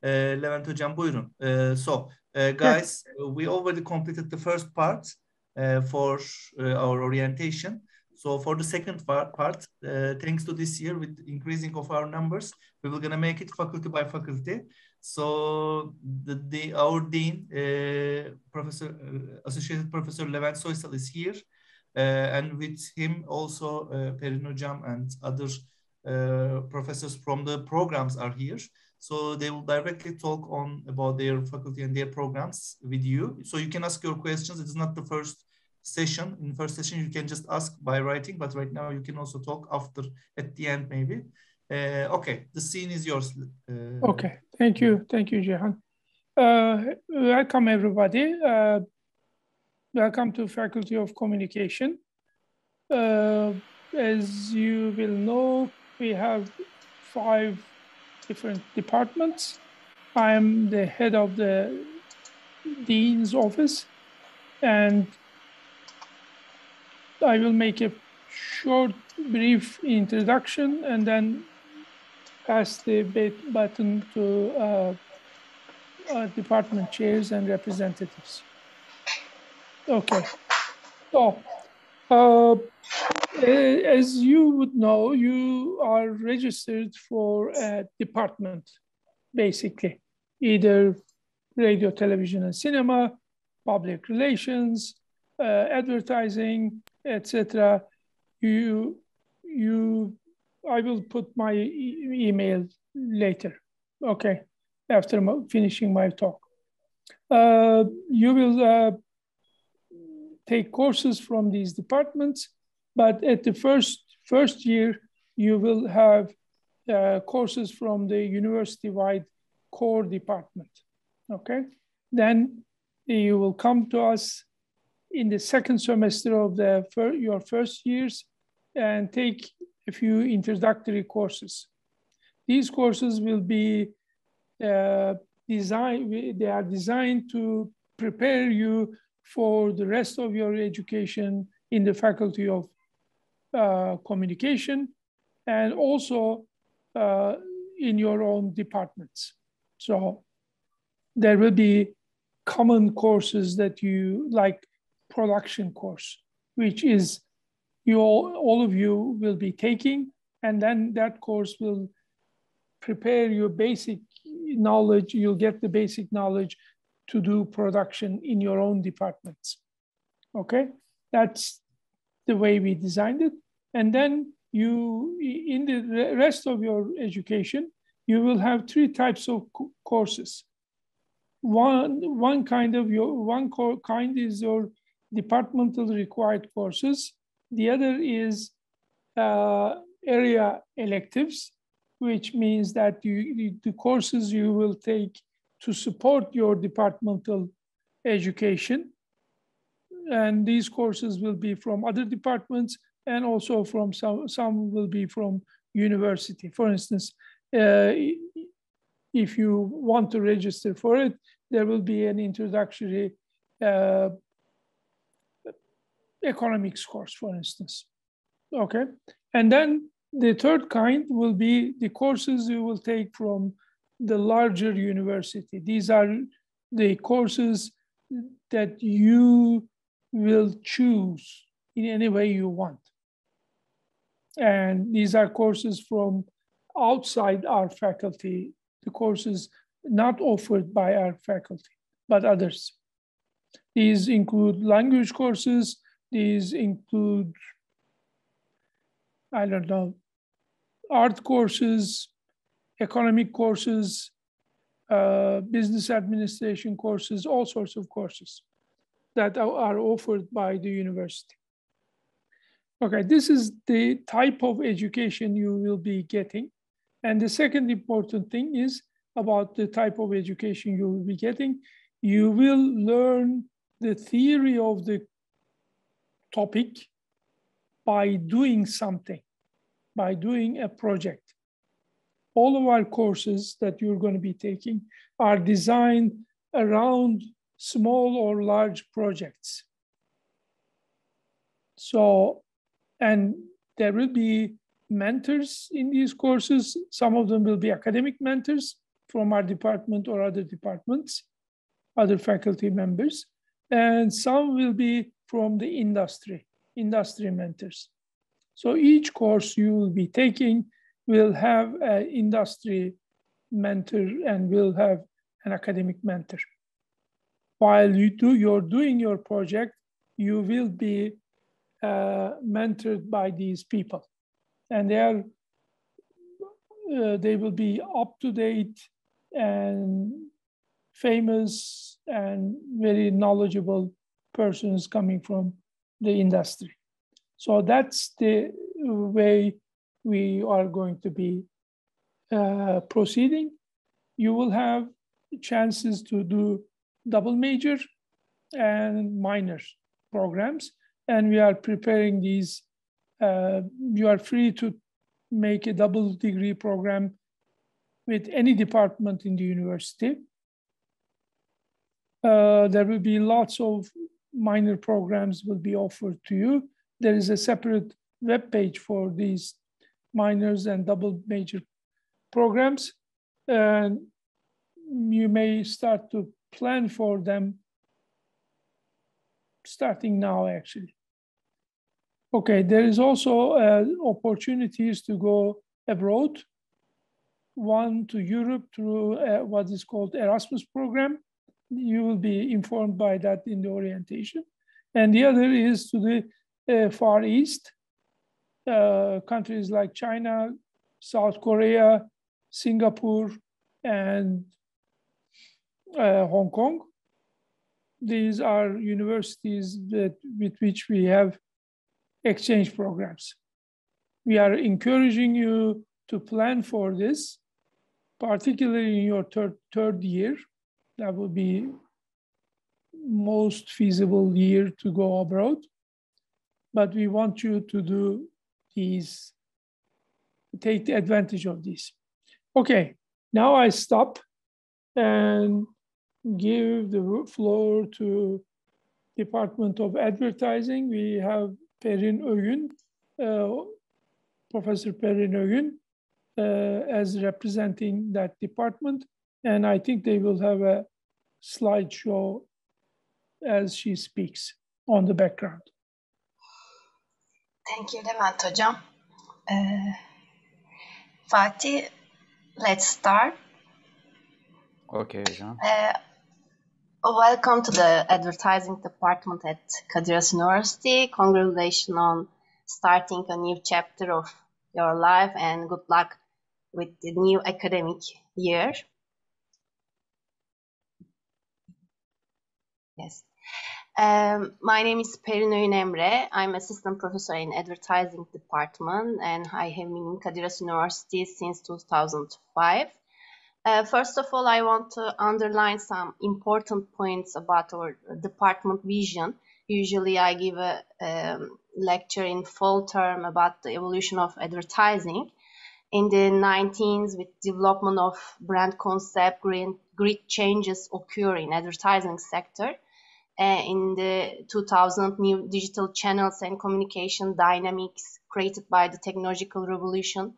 Levent Hocam, buyurun. Guys, we already completed the first part for our orientation. So for the second part, thanks to this year with increasing of our numbers, we will gonna make it faculty by faculty. So our dean, Associated Professor Levent Soysal is here, and with him also Perin Hocam and other professors from the programs are here. So they will directly talk about their faculty and their programs with you. So you can ask your questions. It is not the first session. In the first session, you can just ask by writing, but right now you can also talk after, at the end maybe. Okay, the scene is yours. Okay, thank you, Cihan. Welcome everybody. Welcome to Faculty of Communication. As you will know, we have 5 different departments. I'm the head of the Dean's office, and I will make a short, brief introduction and then pass the button to department chairs and representatives. Okay, so as you would know, you are registered for a department, basically, either radio, television, and cinema, public relations, advertising, etc. I will put my email later, okay, after finishing my talk. You will take courses from these departments, but at the first year, you will have courses from the university-wide core department, okay? Then you will come to us in the second semester of your first years and take a few introductory courses. These courses will be designed to prepare you for the rest of your education in the Faculty of Communication and also in your own departments. So there will be common courses that you like, production course, which is all of you will be taking, and then that course will prepare your basic knowledge. You'll get the basic knowledge to do production in your own departments. Okay, that's the way we designed it. And then in the rest of your education, you will have 3 types of courses. One kind is your departmental required courses. The other is area electives, which means that the courses you will take to support your departmental education. And these courses will be from other departments and also from some will be from university. For instance, if you want to register for it, there will be an introductory economics course, for instance. Okay, and then the third kind will be the courses you will take from the larger university. These are the courses that you will choose in any way you want. And these are courses from outside our faculty, the courses not offered by our faculty, but others. These include language courses, these include, I don't know, art courses, economic courses, business administration courses, all sorts of courses that are offered by the university. Okay, this is the type of education you will be getting. And the second important thing is about the type of education you will be getting. You will learn the theory of the topic by doing something, by doing a project. All of our courses that you're going to be taking are designed around small or large projects. So, and there will be mentors in these courses. Some of them will be academic mentors from our department or other departments, other faculty members, and some will be from the industry mentors. So each course you will be taking will have an industry mentor and will have an academic mentor. While you're doing your project, you will be mentored by these people, and they will be up to date and famous and very knowledgeable persons coming from the industry. So that's the way we are going to be proceeding. You will have chances to do double major and minor programs, and we are preparing these. You are free to make a double degree program with any department in the university. There will be lots of minor programs will be offered to you. There is a separate web page for these minors and double major programs, and you may start to plan for them starting now, actually. Okay, there is also opportunities to go abroad. One to Europe through what is called Erasmus program. You will be informed by that in the orientation. And the other is to the Far East, countries like China, South Korea, Singapore, and Hong Kong. These are universities with which we have exchange programs. We are encouraging you to plan for this, particularly in your third year. That would be most feasible year to go abroad. But we want you to do these, take the advantage of these. Okay, now I stop and give the floor to Department of Advertising. We have Perin Ögün, Professor Perin Ögün, as representing that department. And I think they will have a slideshow as she speaks on the background. Thank you, Levent Hocam. Fatih, let's start. Okay, Hocam. Welcome to the advertising department at Kadir Has University. Congratulations on starting a new chapter of your life and good luck with the new academic year. Yes. My name is Perin Ögün Emre. I'm assistant professor in advertising department and I have been in Kadir Has University since 2005. First of all, I want to underline some important points about our department vision. Usually I give a lecture in fall term about the evolution of advertising. In the 19s, with development of brand concept, great changes occur in advertising sector. In the 2000, new digital channels and communication dynamics created by the technological revolution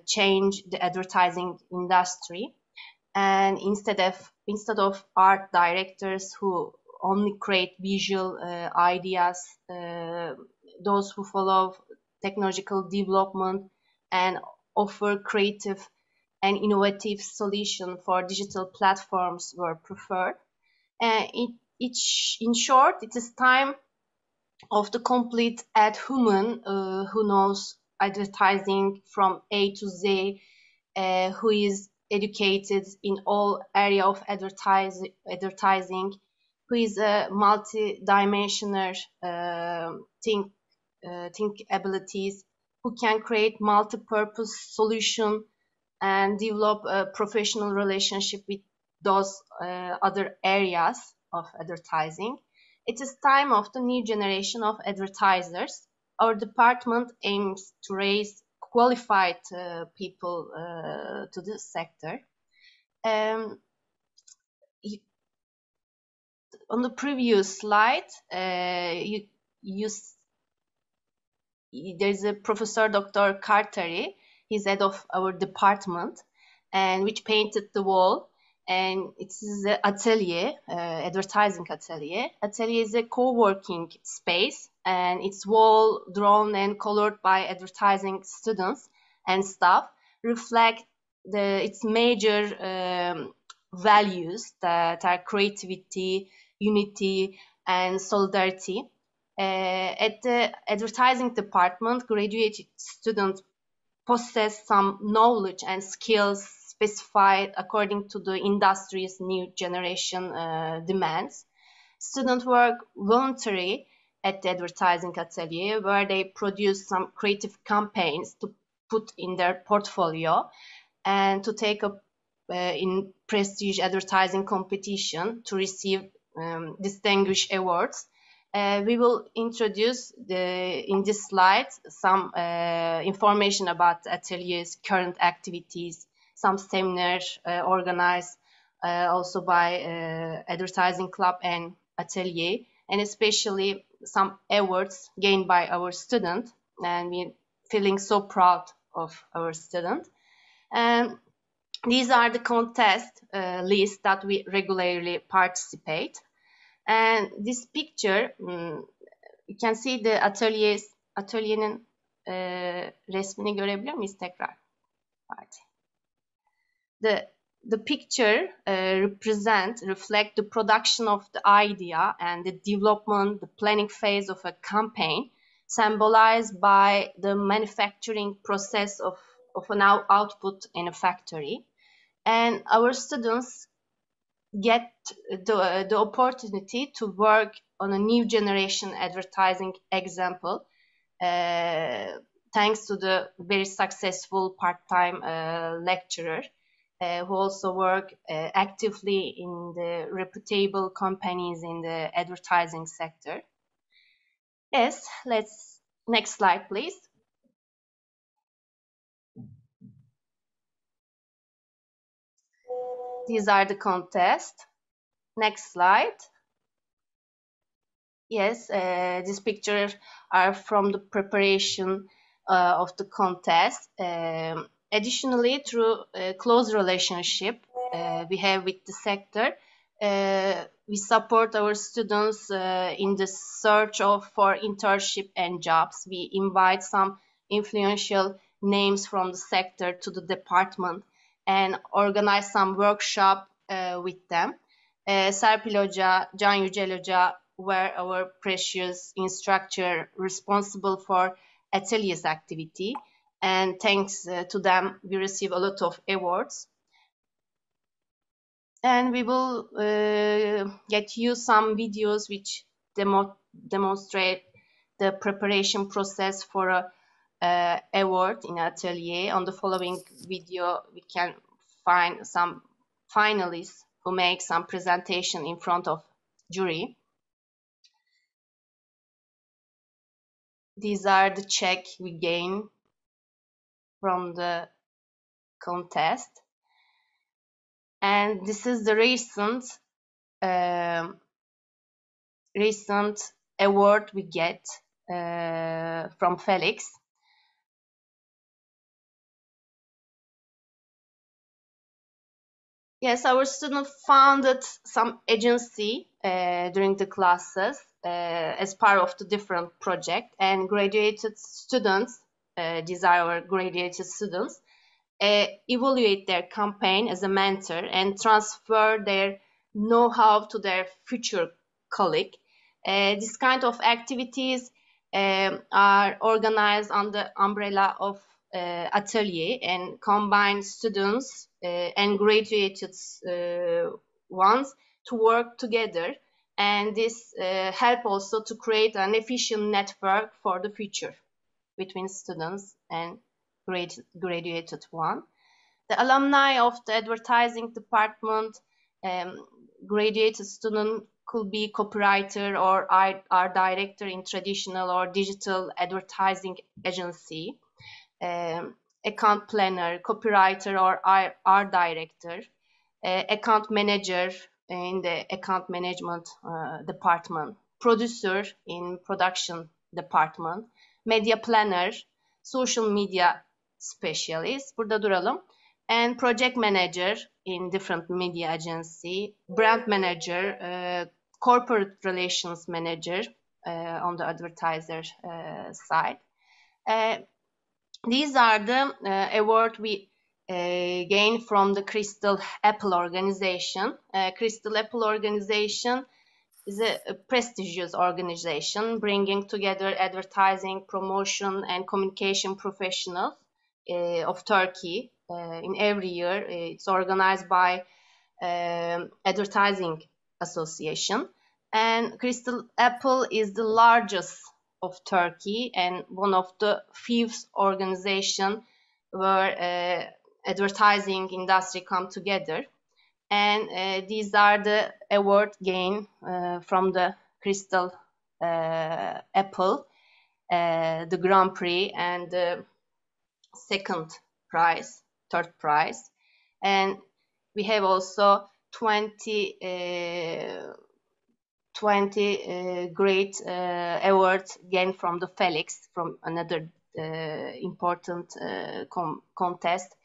change the advertising industry, and instead of art directors who only create visual ideas, those who follow technological development and offer creative and innovative solution for digital platforms were preferred. In short, it is time of the complete ad human who knows advertising from A to Z, who is educated in all area of advertising, who is a multi-dimensional think abilities, who can create multi-purpose solution and develop a professional relationship with those other areas of advertising. It is time of the new generation of advertisers. Our department aims to raise qualified people to this sector. On the previous slide, there's a Professor Dr. Kartari. He's head of our department. and which painted the wall. And it is the atelier, advertising atelier. Atelier is a co-working space, and its wall drawn and colored by advertising students and staff reflect its major values that are creativity, unity, and solidarity. At the advertising department, graduate students possess some knowledge and skills specified according to the industry's new generation demands. Students work voluntarily at the advertising atelier, where they produce some creative campaigns to put in their portfolio and to take up in prestige advertising competition to receive distinguished awards. We will introduce in this slide some information about the atelier's current activities, some seminars organized also by Advertising Club and Atelier, and especially some awards gained by our student, and we're feeling so proud of our student. And these are the contest lists that we regularly participate. And this picture, you can see the atölyenin resmini görebiliyor muyuz tekrar? The picture reflect the production of the idea and the development, the planning phase of a campaign, symbolized by the manufacturing process of an output in a factory. And our students get the opportunity to work on a new generation advertising example, thanks to the very successful part-time lecturer who also work actively in the reputable companies in the advertising sector. Yes, next slide, please. These are the contests. Next slide. Yes, these pictures are from the preparation of the contest. Additionally, through a close relationship we have with the sector, we support our students in the search for internship and jobs. We invite some influential names from the sector to the department and organize some workshop with them. Serpil Hoca, Can Yücel Hoca were our precious instructor responsible for atelier's activity, and thanks to them we receive a lot of awards. And we will get you some videos which demonstrate the preparation process for a award in atelier. On the following video we can find some finalists who make some presentation in front of jury. These are the check we gain from the contest, and this is the recent award we get from Felix. Yes, our student founded some agency during the classes as part of the different project, and graduated students, these are our graduated students, evaluate their campaign as a mentor and transfer their know-how to their future colleague. This kind of activities are organized under the umbrella of atelier and combine students and graduated ones to work together, and this help also to create an efficient network for the future between students and graduated one. The alumni of the advertising department, graduated student could be copywriter or art director in traditional or digital advertising agency, account planner, copywriter or art director, account manager in the account management department, producer in production department, media planner, social media specialist. Burada duralım. and project manager in different media agency, brand manager, corporate relations manager on the advertiser side. These are the awards we gained from the Crystal Apple organization. Crystal Apple organization is a prestigious organization bringing together advertising, promotion, and communication professionals of Turkey. In every year, it's organized by Advertising Association. And Crystal Apple is the largest of Turkey and one of the few organizations where advertising industry come together. And these are the award gained from the Crystal Apple, the Grand Prix, and the second prize, third prize. And we have also 20 great awards gained from the Felix, from another important contest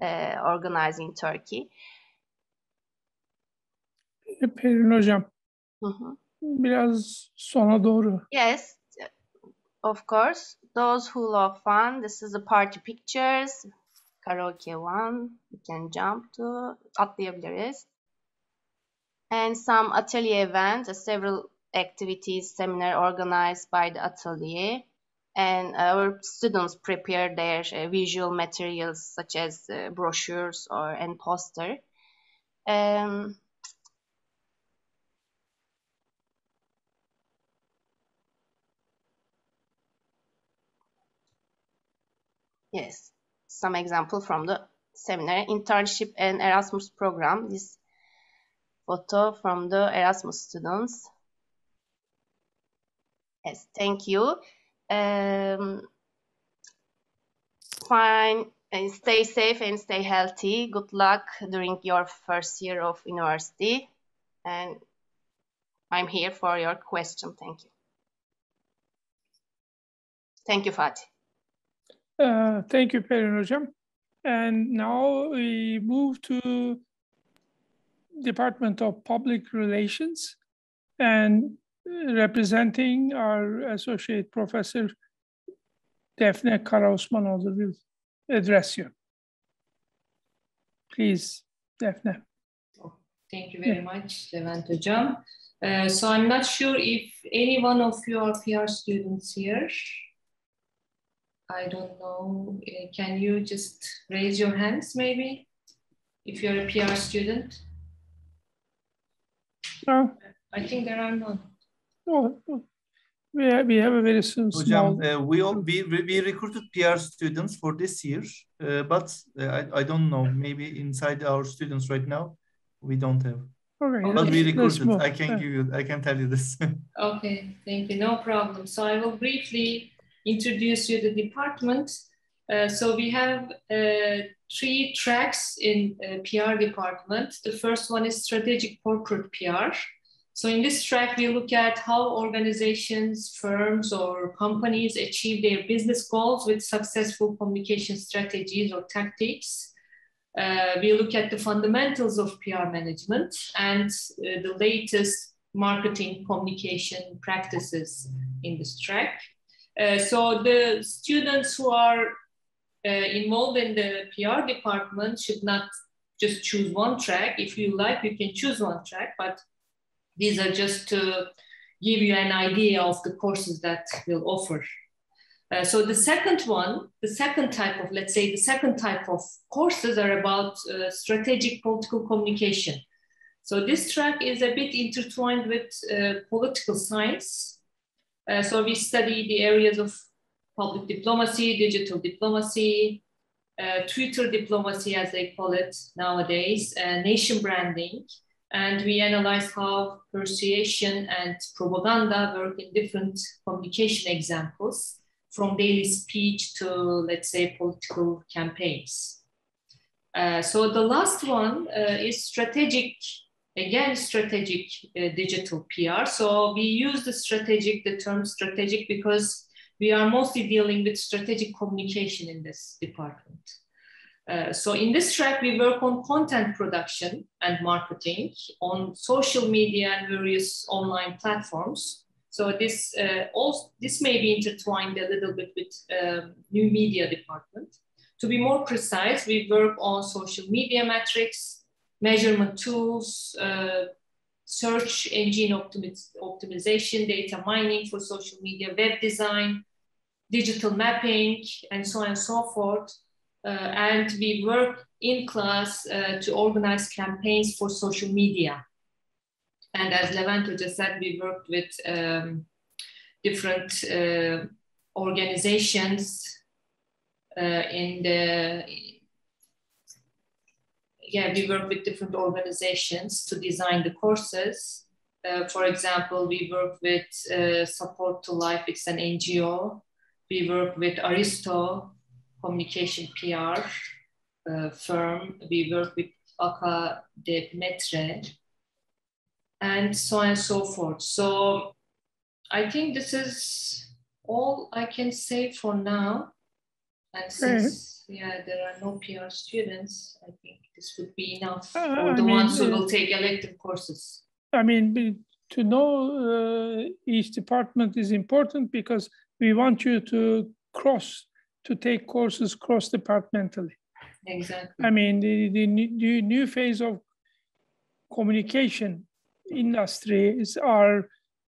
organized in Turkey. Perin Hocam, biraz sona doğru. Yes, of course. Those who love fun, this is the party pictures. Karaoke one, we can jump to, atlayabiliriz. And some atelier events, several activities, seminar organized by the atelier. And our students prepare their visual materials such as brochures and poster. Yes, some example from the seminar, internship and Erasmus program. This photo from the Erasmus students. Yes, thank you. Fine, and stay safe and stay healthy. Good luck during your first year of university. And I'm here for your question. Thank you. Thank you, Fatih. Thank you, Perin Hocam. And now we move to Department of Public Relations, and representing our Associate Professor Defne Karaosmanoğlu will address you. Please, Defne. Thank you very much, Levent Hocam. So I'm not sure if any one of you are PR students here. I don't know. Can you just raise your hands, maybe, if you're a PR student? No. I think there are none. Oh, we have a very small. We recruited PR students for this year, but I don't know. Maybe inside our students right now, we don't have. Okay, but we recruited. I can tell you this. Okay, thank you. No problem. So I will briefly introduce you the department. So we have 3 tracks in PR department. The first one is strategic corporate PR. So in this track, we look at how organizations, firms, or companies achieve their business goals with successful communication strategies or tactics. We look at the fundamentals of PR management and the latest marketing communication practices in this track. So the students who are involved in the PR department should not just choose one track. If you like, you can choose one track, but these are just to give you an idea of the courses that we'll offer. So the second type of courses are about strategic political communication. So this track is a bit intertwined with political science. So we study the areas of public diplomacy, digital diplomacy, Twitter diplomacy, as they call it nowadays, nation branding. And we analyze how persuasion and propaganda work in different communication examples, from daily speech to, let's say, political campaigns. So the last one is strategic digital PR. So we use the term strategic because we are mostly dealing with strategic communication in this department. So in this track, we work on content production and marketing on social media and various online platforms. So this may be intertwined a little bit with new media department. To be more precise, we work on social media metrics, measurement tools, search engine optimization, data mining for social media, web design, digital mapping, and so on and so forth. And we work in class to organize campaigns for social media. And as Levent just said, we worked with different organizations we work with different organizations to design the courses. For example, we work with Support to Life, it's an NGO. We work with Aristo, communication PR firm. We work with Aka de Metre, and so on and so forth. So I think this is all I can say for now. And since there are no PR students, I think this would be enough for the ones who will take elective courses. I mean, to know each department is important because we want you to take courses cross-departmentally. Exactly. I mean, the new phase of communication industries are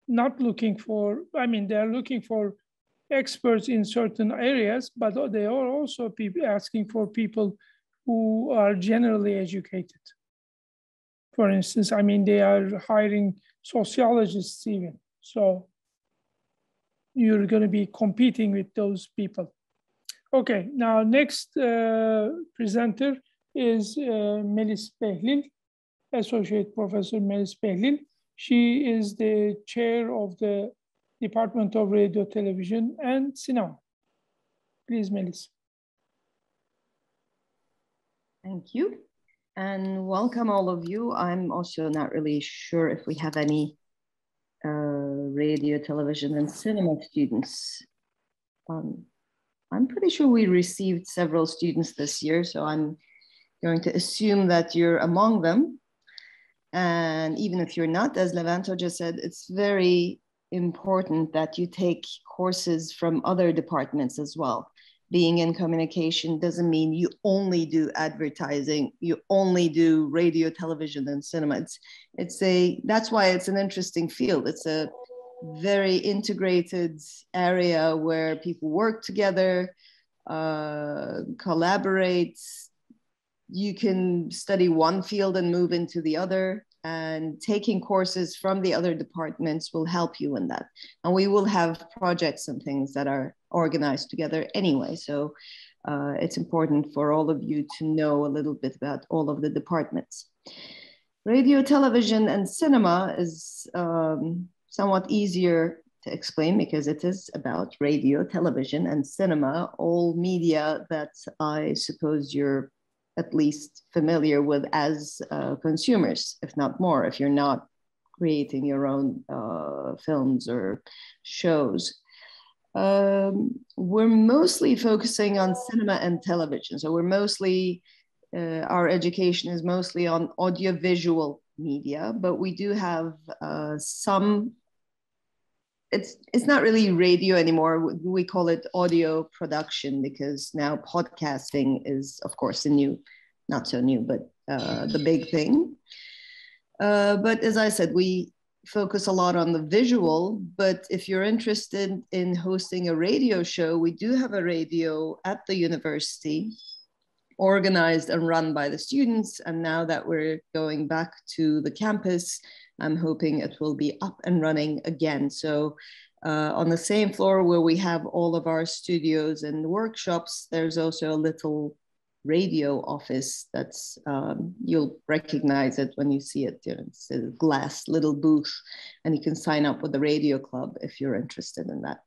not looking for, they are looking for experts in certain areas, but they are also asking for people who are generally educated. For instance, they are hiring sociologists even. So you're going to be competing with those people. Okay, now next presenter is Melis Behlil, Associate Professor Melis Behlil. She is the chair of the Department of Radio, Television, and Cinema. Please, Melis. Thank you, and welcome all of you. I'm also not really sure if we have any radio, television, and cinema students. I'm pretty sure we received several students this year, so I'm going to assume that you're among them. And even if you're not, as Levanto just said, it's very important that you take courses from other departments as well. Being in communication doesn't mean you only do advertising, you only do radio, television, and cinema. That's why it's an interesting field. It's a very integrated area where people work together, collaborate. You can study one field and move into the other, and taking courses from the other departments will help you in that. And we will have projects and things that are organized together anyway. So it's important for all of you to know a little bit about all of the departments. Radio, television, and cinema is somewhat easier to explain because it is about radio, television, and cinema, all media that I suppose you're at least familiar with as consumers, if not more, if you're not creating your own films or shows. We're mostly focusing on cinema and television. So we're mostly, our education is mostly on audiovisual media, but we do have some, it's not really radio anymore. We call it audio production because now podcasting is, of course, not so new, but the big thing. But as I said, we focus a lot on the visual, but if you're interested in hosting a radio show, we do have a radio at the university organized and run by the students. And now that we're going back to the campus, I'm hoping it will be up and running again. So on the same floor where we have all of our studios and workshops, there's also a little radio office that's, you'll recognize it when you see it. It's a glass little booth, and you can sign up with the radio club if you're interested in that.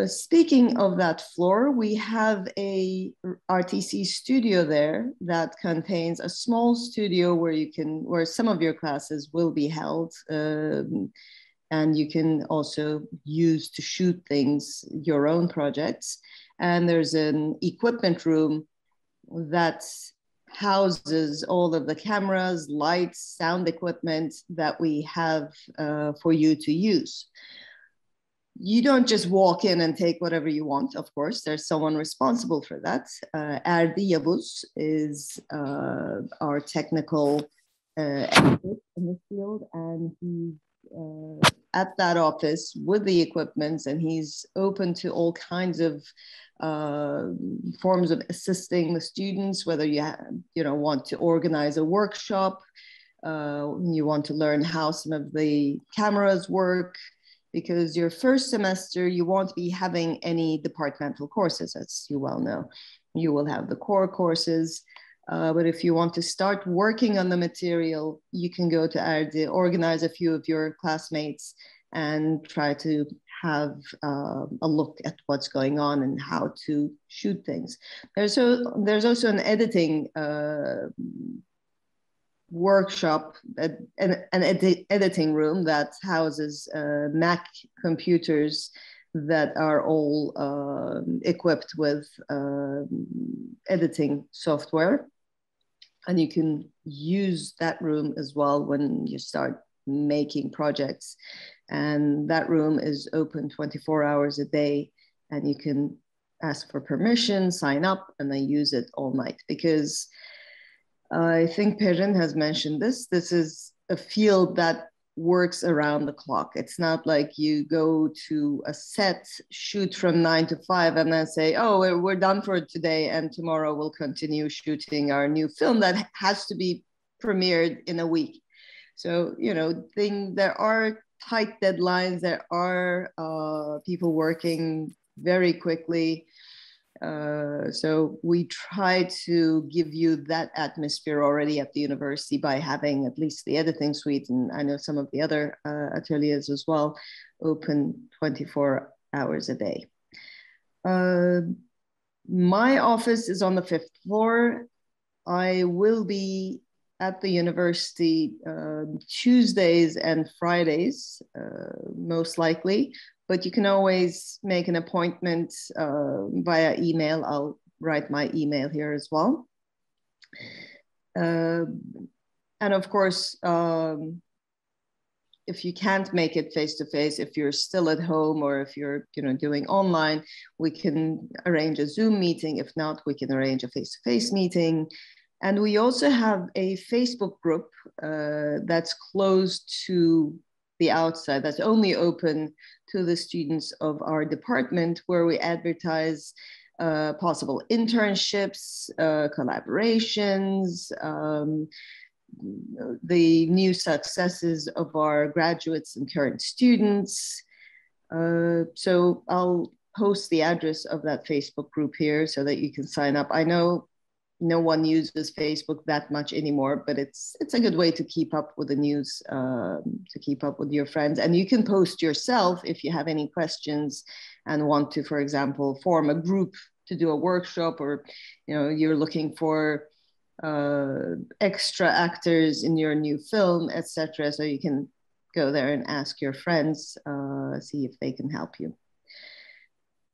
Speaking of that floor, we have a RTC studio there that contains a small studio where some of your classes will be held, and you can also use to shoot things, your own projects. And there's an equipment room that houses all of the cameras, lights, sound equipment that we have for you to use. You don't just walk in and take whatever you want, of course. There's someone responsible for that. Erdi Yavuz is our technical expert in this field, and he's at that office with the equipment, and he's open to all kinds of forms of assisting the students, whether you want to organize a workshop, you want to learn how some of the cameras work, because your first semester, you won't be having any departmental courses, as you well know. You will have the core courses, but if you want to start working on the material, you can go to Erdi, organize a few of your classmates, and try to have a look at what's going on and how to shoot things. There's also an editing workshop, an editing room that houses Mac computers that are all equipped with editing software. And you can use that room as well when you start making projects. And that room is open 24 hours a day, and you can ask for permission, sign up, and then use it all night. Because I think Perrin has mentioned this. This is a field that works around the clock. It's not like you go to a set, shoot from 9 to 5, and then say, oh, we're done for today, and tomorrow we'll continue shooting our new film that has to be premiered in a week. So, there are tight deadlines. There are people working very quickly. So we try to give you that atmosphere already at the university by having at least the editing suite, and I know some of the other ateliers as well, open 24 hours a day. My office is on the 5th floor. I will be at the university Tuesdays and Fridays, most likely. But you can always make an appointment via email. I'll write my email here as well. And of course, if you can't make it face-to-face, if you're still at home, or if you're doing online, we can arrange a Zoom meeting. If not, we can arrange a face-to-face meeting. And we also have a Facebook group that's closed to the outside, that's only open to the students of our department, where we advertise possible internships, collaborations, the new successes of our graduates and current students. So I'll post the address of that Facebook group here so that you can sign up. I know no one uses Facebook that much anymore, but it's a good way to keep up with the news, to keep up with your friends. And you can post yourself if you have any questions and want to, for example, form a group to do a workshop, or you're looking for extra actors in your new film, etc. So you can go there and ask your friends, see if they can help you.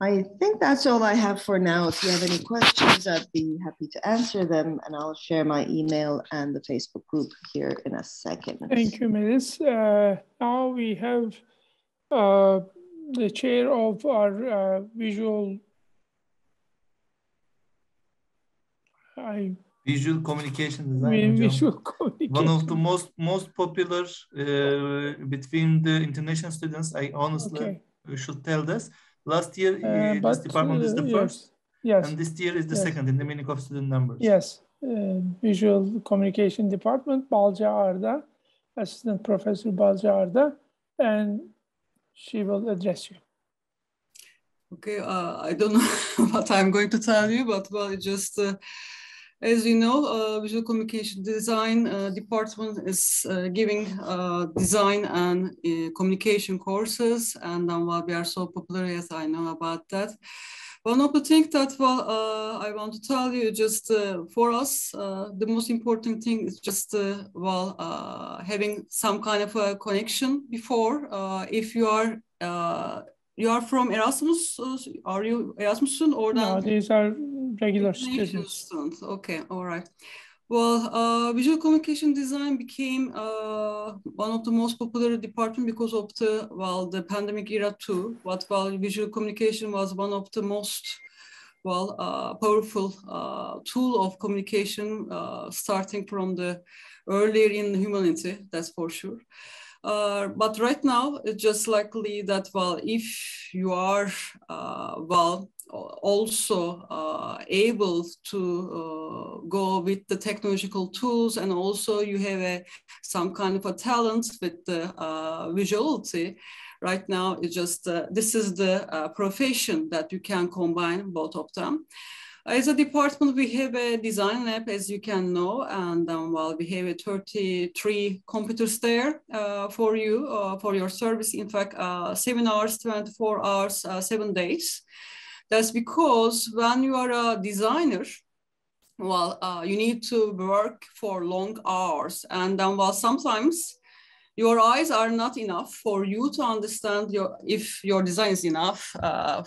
I think that's all I have for now. If you have any questions, I'd be happy to answer them, and I'll share my email and the Facebook group here in a second. Thank you, Melis. Now we have the chair of our visual communication design. One of the most popular between the international students. I honestly should tell this. Last year, this department is the first, yes, and this year is the second in the meaning of student numbers. Yes, Visual Communication Department, Balca Arda, Assistant Professor Balca Arda, and she will address you. Okay, I don't know what I'm going to tell you, but well, it just, as you know, Visual Communication Design Department is giving design and communication courses, and well, we are so popular, yes, I know about that. One of the things that, well, I want to tell you, just for us, the most important thing is just, having some kind of a connection before. If you are You are from Erasmus? Are you Erasmus student or No, these are regular students. Okay, all right. Well, visual communication design became one of the most popular department because of the pandemic era too. But visual communication was one of the most powerful tool of communication, starting from the earlier in humanity, that's for sure. But right now, it's just likely that, if you are, also able to go with the technological tools, and also you have some kind of a talent with the visuality, right now it's just, this is the profession that you can combine both of them. As a department, we have a design lab, as you can know, and we have 33 computers there for you, for your service. In fact, 7 hours, 24 hours, 7 days. That's because when you are a designer, you need to work for long hours, and sometimes your eyes are not enough for you to understand if your design is enough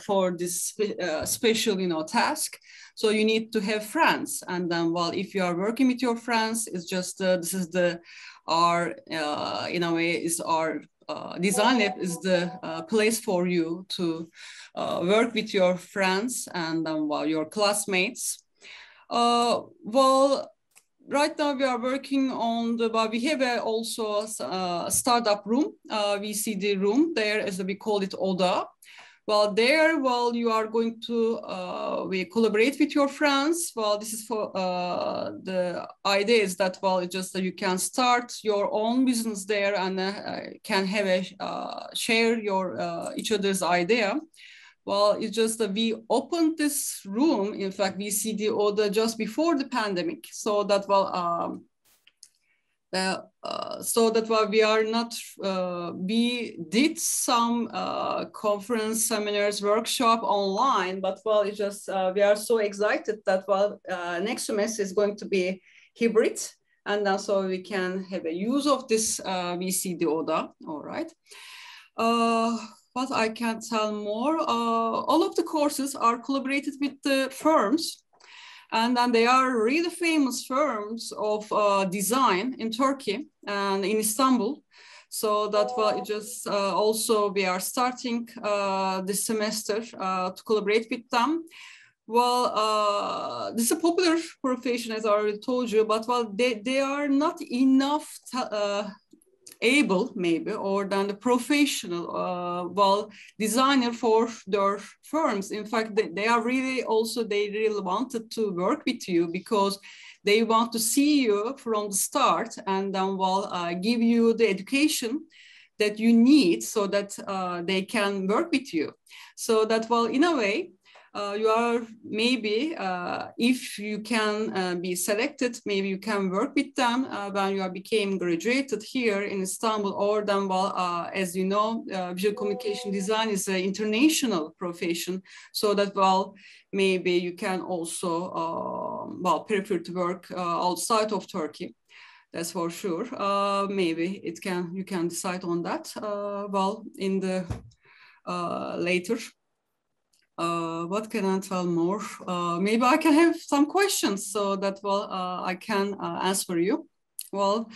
for this special, task. So you need to have friends, and then if you are working with your friends, it's just this is our in a way is our design lab is the place for you to work with your friends and your classmates. Right now we are working on we have also a startup room, VCD room there, as we call it, ODA. There, you are going to we collaborate with your friends. This is for the idea is that just you can start your own business there and can have share your each other's idea. It's just that we opened this room, in fact, VCD ODA just before the pandemic, so that we are not, we did some conference, seminars, workshop online, but it's just, we are so excited that next semester is going to be hybrid, and then so we can have a use of this VCD ODA, all right. What I can tell more, all of the courses are collaborated with the firms, and then they are really famous firms of design in Turkey and in Istanbul. So that it just also we are starting this semester to collaborate with them. This is a popular profession, as I already told you, but they are not enough able, maybe, or than the professional designer for their firms. In fact, they are really also, they really wanted to work with you because they want to see you from the start, and then give you the education that you need so that they can work with you. So that in a way, you are maybe, if you can be selected, maybe you can work with them when you became graduated here in Istanbul, or then, as you know, visual communication design is an international profession. So that, maybe you can also, prefer to work outside of Turkey. That's for sure. Maybe you can decide on that, in the later. What can I tell more? Maybe I can have some questions so that I can answer you. What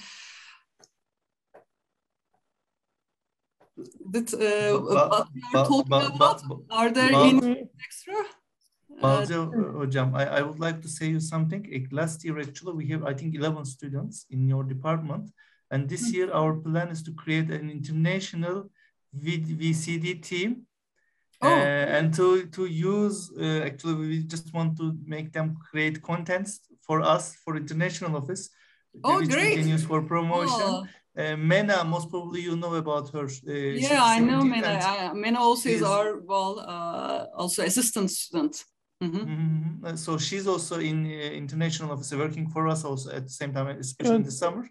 we are talking about? Are there any extra? Hocam, I would like to say you something. Last year, actually, we have, I think, 11 students in your department. And this year, our plan is to create an international VCD team. And to use, actually, we just want to make them create contents for us, for international office, which great. we can use for promotion. Mena, most probably you know about her. Yeah, I know Mena. Mena also is our, also assistant student. So she's also in international office, working for us also at the same time, especially in the summer.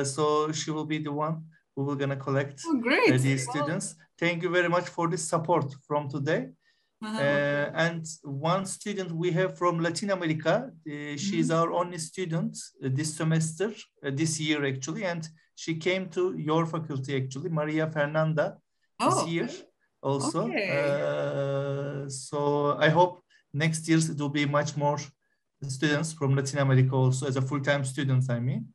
So she will be the one who will gonna collect these students. Thank you very much for this support from today. And one student we have from Latin America. She's our only student this semester, this year actually, and she came to your faculty actually. Maria Fernanda is here. also. Okay. So I hope next year it will be much more students from Latin America also as a full-time students, I mean.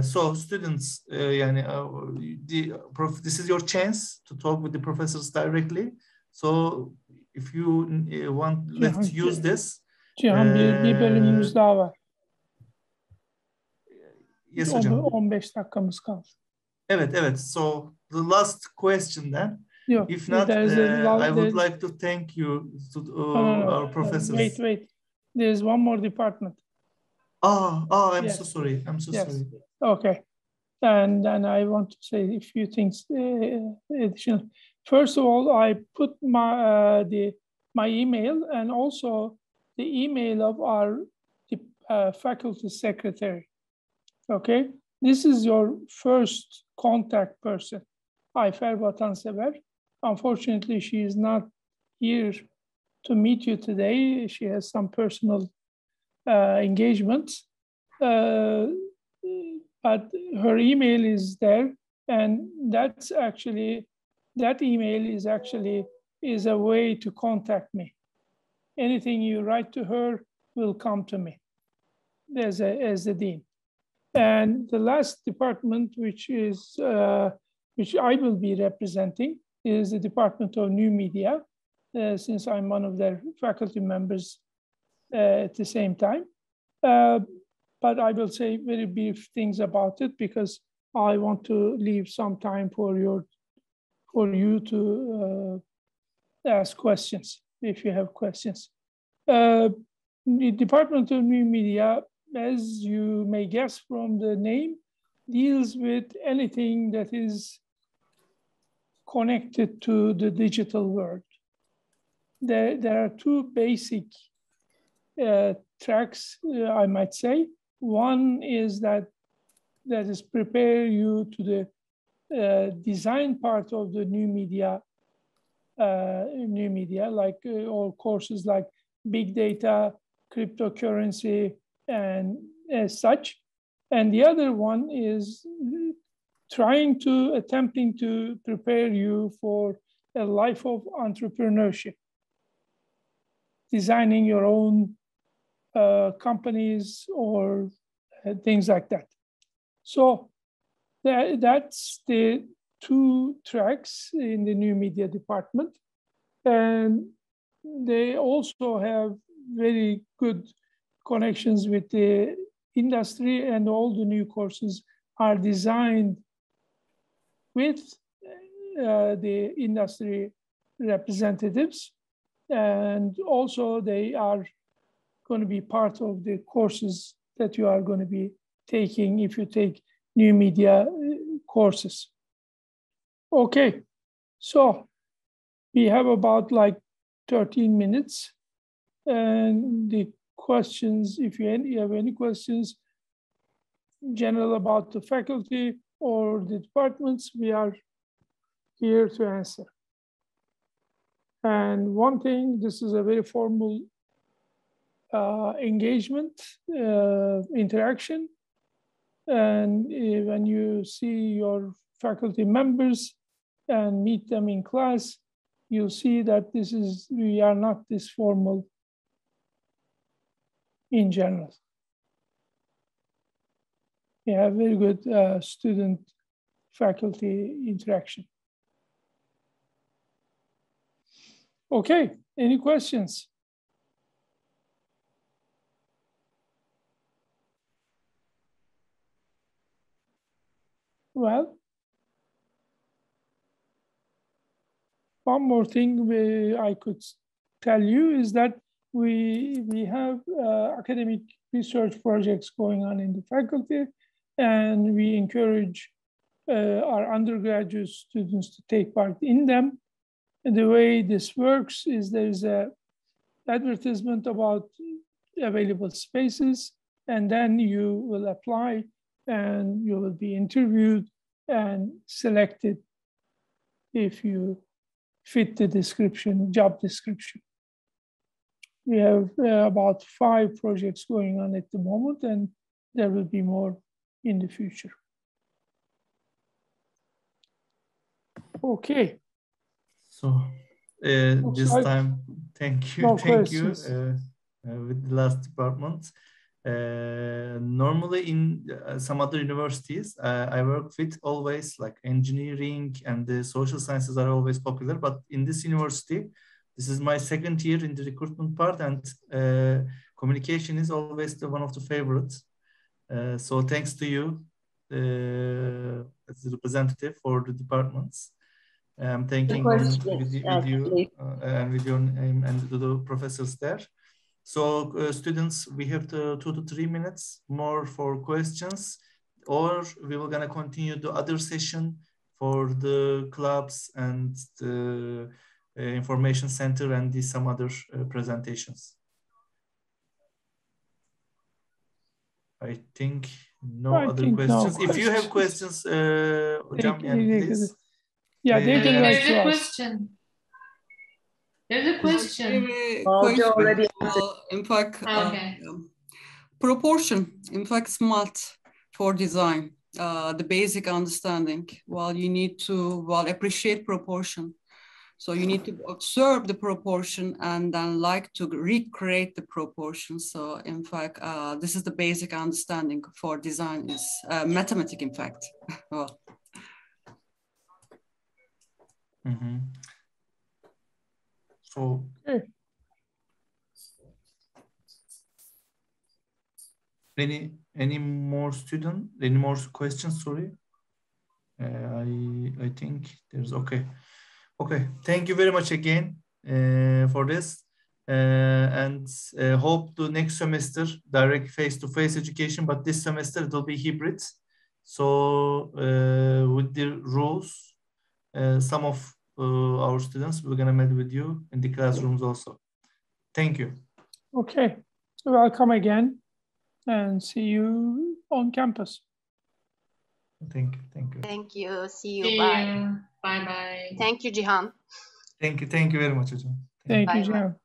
So students, this is your chance to talk with the professors directly. So if you want, let's use this. Cihan, bir bölümümüz daha var. Yes hocam. 15 dakikamız kaldı. Evet. So the last question then. Yok, if not, I would like to thank you to our professors. Wait. There's one more department. I'm so sorry. Sorry. Okay. And I want to say a few things additional. First of all, I put my email and also the email of our faculty secretary. Okay, this is your first contact person, Ayfer Vatansever. Unfortunately, she is not here to meet you today. She has some personal engagements, but her email is there, and that email is a way to contact me. Anything you write to her will come to me as the dean. And the last department, which I will be representing, is the Department of New Media, since I'm one of their faculty members at the same time. But I will say very brief things about it because I want to leave some time for you to ask questions if you have questions. The Department of New Media, as you may guess from the name, deals with anything that is connected to the digital world. There are two basic tracks, I might say. One is that is prepare you to the design part of the new media, like all courses like big data, cryptocurrency, and as such. And the other one is attempting to prepare you for a life of entrepreneurship, designing your own companies or things like that. So that's the two tracks in the new media department. And they also have very good connections with the industry, and all the new courses are designed with the industry representatives. And also they are going to be part of the courses that you are going to be taking if you take new media courses. Okay, so we have about like 13 minutes. And the questions, if you have any questions general about the faculty or the departments, we are here to answer. And one thing, this is a very formal engagement, interaction. And when you see your faculty members and meet them in class, you'll see that we are not this formal in general. We have very good student-faculty interaction. Okay, any questions? Well, one more thing I could tell you is that we have academic research projects going on in the faculty, and we encourage our undergraduate students to take part in them. And the way this works is there's an advertisement about available spaces, and then you will apply and you will be interviewed and selected if you fit the job description. We have about 5 projects going on at the moment, and there will be more in the future. Okay. So this like time, thank you, no thank you. questions. With the last department. Normally in some other universities, I work with always like engineering and the social sciences are always popular. But in this university, this is my second year in the recruitment part, and communication is always one of the favorites. So thanks to you as the representative for the departments. I'm thanking with you and with your name and the professors there. So students, we have 2 to 3 minutes more for questions, or we will gonna continue the other session for the clubs and the information center and some other presentations. I think no other questions. If you have questions, please. Yeah, they can write to us. Question. There's a question. Already in fact, okay. Proportion, in fact, SMART for design, the basic understanding. Well, you need to appreciate proportion. So you need to observe the proportion and then like to recreate the proportion. So in fact, this is the basic understanding for design is mathematics, in fact. Well. Mm-hmm. So any more student? Any more questions? Sorry, I think there's okay. Thank you very much again for this, and hope the next semester direct face-to-face education, but this semester it will be hybrid. So with the rules, some of our students we're gonna meet with you in the classrooms also. Thank you. Okay, so welcome again and see you on campus. Thank you. Thank you. See you. Bye. Bye bye. Thank you, Cihan. Thank you very much. Thank you, Cihan.